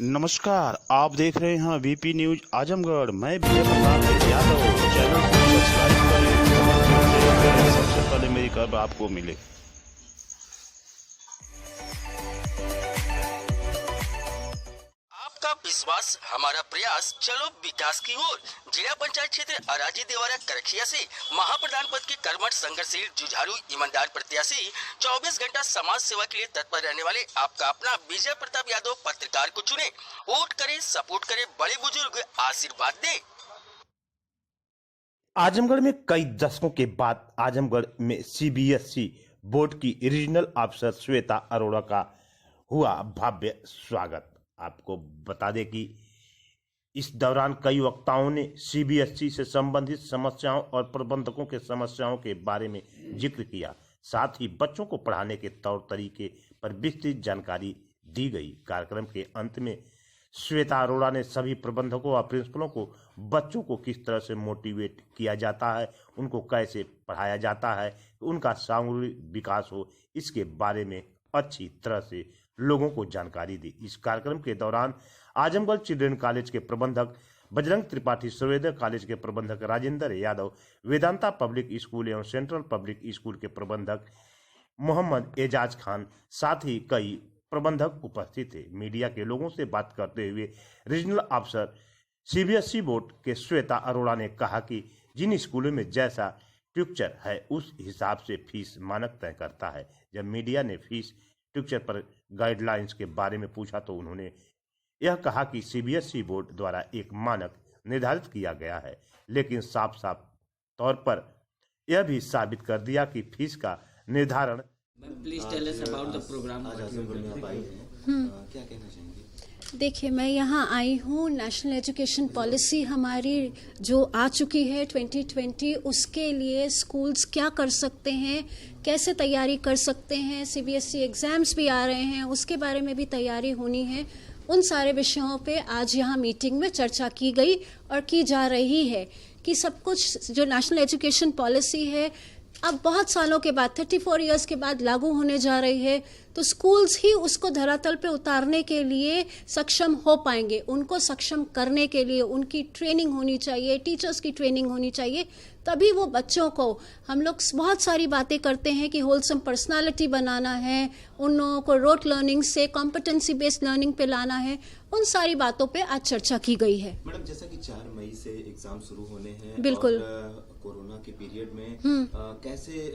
नमस्कार, आप देख रहे हैं वीपी न्यूज आजमगढ़। मैं विजय प्रताप यादव। चैनल को सब्सक्राइब करें, सबसे पहले मेरी खबर आपको मिले। आपका विश्वास हमारा प्रयास, चलो विकास की ओर। जिला पंचायत क्षेत्र अराजी देवारा करखिया से महाप्रधान पद के कर्मठ, संघर्षशील, जुझारू, ईमानदार प्रत्याशी, 24 घंटा समाज सेवा के लिए तत्पर रहने वाले आपका अपना विजय प्रताप यादव पत्रकार को चुने। वोट करे, सपोर्ट करे, बड़े बुजुर्ग आशीर्वाद दे। आजमगढ़ में कई दशकों के बाद आजमगढ़ में सीबीएसई बोर्ड की रीजनल अफसर श्वेता अरोड़ा का हुआ भव्य स्वागत। आपको बता दें कि इस दौरान कई वक्ताओं ने सीबीएसई से संबंधित समस्याओं और प्रबंधकों के समस्याओं के बारे में जिक्र किया। साथ ही बच्चों को पढ़ाने के तौर तरीके पर विस्तृत जानकारी दी गई। कार्यक्रम के अंत में श्वेता अरोड़ा ने सभी प्रबंधकों और प्रिंसिपलों को बच्चों को किस तरह से मोटिवेट किया जाता है, उनको कैसे पढ़ाया जाता है, उनका सामूहिक विकास हो, इसके बारे में अच्छी तरह से लोगों को जानकारी दी। इस कार्यक्रम के दौरान आजमगढ़ चिल्ड्रन कॉलेज के प्रबंधक बजरंग त्रिपाठी, सूर्योदय कॉलेज के प्रबंधक राजेंद्र यादव, वेदांता पब्लिक स्कूल एवं सेंट्रल पब्लिक स्कूल के प्रबंधक मोहम्मद एजाज खान, साथ ही कई प्रबंधक उपस्थित थे। मीडिया के लोगों से बात करते हुए रीजनल अफसर सीबीएसई बोर्ड के श्वेता अरोड़ा ने कहा कि जिन स्कूलों में जैसा स्ट्रक्चर है उस हिसाब से फीस मानक तय करता है। जब मीडिया ने फीस स्ट्रक्चर पर गाइडलाइंस के बारे में पूछा तो उन्होंने यह कहा कि सीबीएसई बोर्ड द्वारा एक मानक निर्धारित किया गया है, लेकिन साफ साफ तौर पर यह भी साबित कर दिया कि फीस का निर्धारण। Please tell us about the program. क्या कहना चाहेंगे? देखिए, मैं यहाँ आई हूँ, नेशनल एजुकेशन पॉलिसी हमारी जो आ चुकी है 2020, उसके लिए स्कूल्स क्या कर सकते हैं, कैसे तैयारी कर सकते हैं, सीबीएसई एग्ज़ाम्स भी आ रहे हैं, उसके बारे में भी तैयारी होनी है। उन सारे विषयों पे आज यहाँ मीटिंग में चर्चा की गई और की जा रही है कि सब कुछ जो नेशनल एजुकेशन पॉलिसी है अब बहुत सालों के बाद 34 इयर्स के बाद लागू होने जा रही है, तो स्कूल्स ही उसको धरातल पे उतारने के लिए सक्षम हो पाएंगे। उनको सक्षम करने के लिए उनकी ट्रेनिंग होनी चाहिए, टीचर्स की ट्रेनिंग होनी चाहिए, तभी वो बच्चों को, हम लोग बहुत सारी बातें करते हैं कि होलसम पर्सनालिटी बनाना है, उन लोगों को रोट लर्निंग से कॉम्पिटेंसी बेस्ड लर्निंग पे लाना है, उन सारी बातों पे आज चर्चा की गई है। मैडम, जैसा कि 4 मई से एग्जाम शुरू होने हैं, बिल्कुल, और कोरोना के पीरियड में कैसे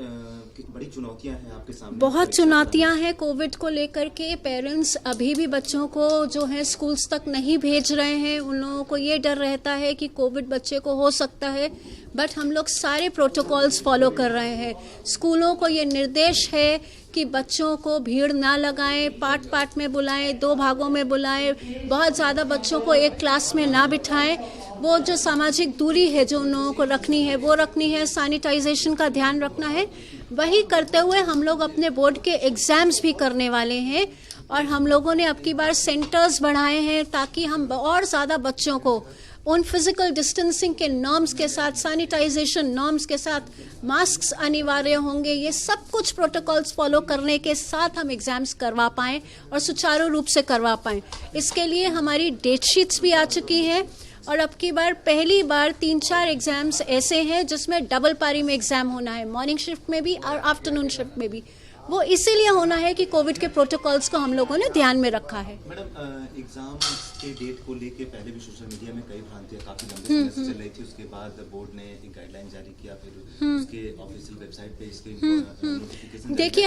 बड़ी चुनौतियां हैं आपके सामने? बहुत चुनौतियां हैं कोविड को लेकर के। पेरेंट्स अभी भी बच्चों को जो है स्कूल्स तक नहीं भेज रहे हैं। उन लोगों को ये डर रहता है कि कोविड बच्चे को हो सकता है, बट हम लोग सारे प्रोटोकॉल्स फॉलो कर रहे हैं। स्कूलों को ये निर्देश है कि बच्चों को भीड़ ना लगाएं, पार्ट पार्ट में बुलाएं, 2 भागों में बुलाएं, बहुत ज़्यादा बच्चों को एक क्लास में ना बिठाएं। वो जो सामाजिक दूरी है जो उन लोगों को रखनी है वो रखनी है, सैनिटाइजेशन का ध्यान रखना है। वही करते हुए हम लोग अपने बोर्ड के एग्ज़ाम्स भी करने वाले हैं और हम लोगों ने अब की बार सेंटर्स बढ़ाए हैं ताकि हम और ज़्यादा बच्चों को उन फिजिकल डिस्टेंसिंग के नॉर्म्स के साथ, सैनिटाइजेशन नॉर्म्स के साथ, मास्क अनिवार्य होंगे, ये सब कुछ प्रोटोकॉल्स फॉलो करने के साथ हम एग्ज़ाम्स करवा पाएँ और सुचारू रूप से करवा पाएँ। इसके लिए हमारी डेट शीट्स भी आ चुकी हैं और अब की बार पहली बार 3-4 एग्ज़ाम्स ऐसे हैं जिसमें डबल पारी में एग्ज़ाम होना है, मॉर्निंग शिफ्ट में भी और आफ्टरनून शिफ्ट में भी। वो इसीलिए होना है कि कोविड के प्रोटोकॉल्स को हम लोगों ने ध्यान में रखा है। मैडम, एग्जाम के डेट को लेके पहले भी सोशल मीडिया में कई भ्रांतियां काफी लंबे समय से चल रही थी। उसके बाद बोर्ड ने एक गाइडलाइन जारी किया, फिर उसके ऑफिशियल वेबसाइट पे इसके नोटिफिकेशन। देखिए,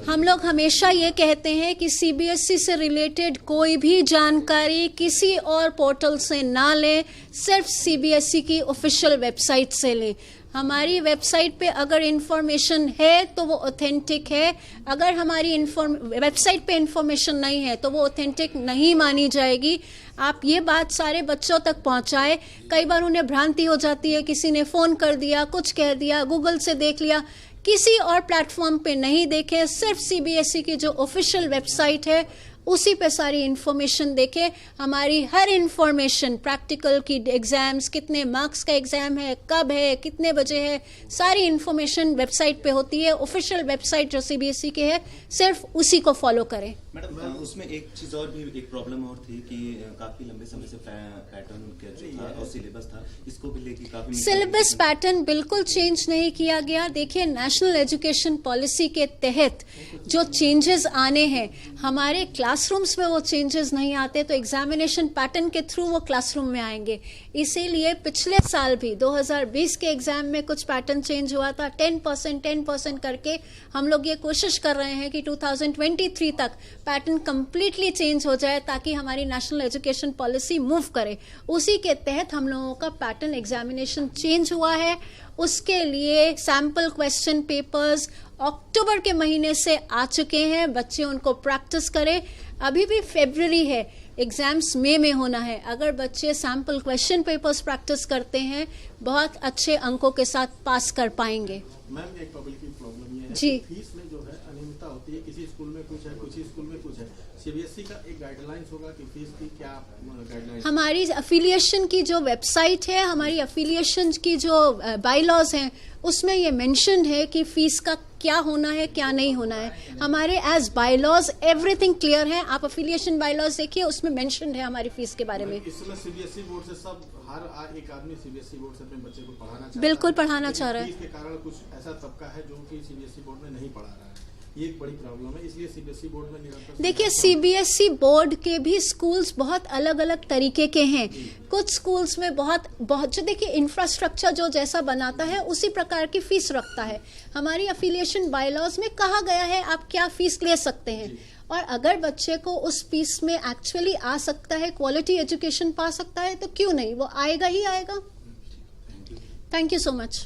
हम लोग हमेशा ये कहते हैं कि सीबीएसई से रिलेटेड कोई भी जानकारी किसी और पोर्टल से ना लें, सिर्फ सीबीएसई की ऑफिशियल वेबसाइट से लें। हमारी वेबसाइट पे अगर इंफॉर्मेशन है तो वो ऑथेंटिक है, अगर हमारी वेबसाइट पे इंफॉर्मेशन नहीं है तो वो ऑथेंटिक नहीं मानी जाएगी। आप ये बात सारे बच्चों तक पहुंचाए। कई बार उन्हें भ्रांति हो जाती है, किसी ने फ़ोन कर दिया, कुछ कह दिया, गूगल से देख लिया, किसी और प्लेटफॉर्म पे नहीं देखें, सिर्फ सीबीएसई की जो ऑफिशियल वेबसाइट है उसी पे सारी इंफॉर्मेशन देखें। हमारी हर इंफॉर्मेशन, प्रैक्टिकल की एग्जाम्स, कितने मार्क्स का एग्जाम है, कब है, कितने बजे है, सारी इंफॉर्मेशन वेबसाइट पे होती है। ऑफिशियल वेबसाइट जो सीबीएसई के है, सिर्फ उसी को फॉलो करें। मैडम उसमें एक चीज और भी, एक प्रॉब्लम और थी कि काफी लंबे समय से पैटर्न उनका जो था और सिलेबस था, इसको भी लेके काफी सिलेबस पैटर्न बिल्कुल चेंज नहीं किया गया। देखिए, नेशनल एजुकेशन पॉलिसी के तहत जो चेंजेस आने हैं, हमारे क्लासरूम्स में वो चेंजेस नहीं आते, तो एग्जामिनेशन पैटर्न के थ्रू वो क्लासरूम में आएंगे। इसीलिए पिछले साल भी 2020 के एग्जाम में कुछ पैटर्न चेंज हुआ था, 10% करके। हम लोग ये कोशिश कर रहे हैं कि 2023 तक पैटर्न कंप्लीटली चेंज हो जाए, ताकि हमारी नेशनल एजुकेशन पॉलिसी मूव करे। उसी के तहत हम लोगों का पैटर्न एग्जामिनेशन चेंज हुआ है। उसके लिए सैंपल क्वेश्चन पेपर्स अक्टूबर के महीने से आ चुके हैं, बच्चे उनको प्रैक्टिस करें। अभी भी फरवरी है, एग्जाम्स मई में होना है। अगर बच्चे सैंपल क्वेश्चन पेपर्स प्रैक्टिस करते हैं, बहुत अच्छे अंकों के साथ पास कर पाएंगे। मैम, एक पब्लिक की प्रॉब्लम ये है जी। कि फीस में जो है अनियमितता होती है, किसी स्कूल में कुछ है, कुछ स्कूल में कुछ है। सीबीएसई का एक गाइडलाइंस होगा कि फीस की क्या गाइडलाइंस? हमारी एफिलिएशन की जो वेबसाइट है, हमारी एफिलिएशन की जो बायलॉज हैं, उसमें ये मेंशन्ड है कि फीस का क्या होना है, क्या नहीं होना है। हमारे एज बायलॉज एवरीथिंग क्लियर है। आप एफिलिएशन बायलॉज देखिए, उसमें मेंशन्ड है हमारी फीस के बारे में। इस समय सीबीएसई बोर्ड से सब, हर एक आदमी सीबीएसई बोर्ड से अपने बच्चे को पढ़ाना चाहता है। बिल्कुल पढ़ाना चाह रहा है। फीस के कारण कुछ ऐसा तबका है जो कि सीबीएसई बोर्ड में नहीं पढ़ा रहा है। ये एक बड़ी प्रॉब्लम है, इसलिए सीबीएसई बोर्ड में निरंतर। देखिए, सीबीएसई बोर्ड के भी स्कूल्स बहुत अलग अलग तरीके के हैं। कुछ स्कूल्स में बहुत जो देखिए इंफ्रास्ट्रक्चर जो जैसा बनाता है उसी प्रकार की फीस रखता है। हमारी एफिलिएशन बायलॉज में कहा गया है आप क्या फीस ले सकते हैं, और अगर बच्चे को उस फीस में एक्चुअली आ सकता है, क्वालिटी एजुकेशन पा सकता है, तो क्यों नहीं, वो आएगा ही आएगा। Thank you so much.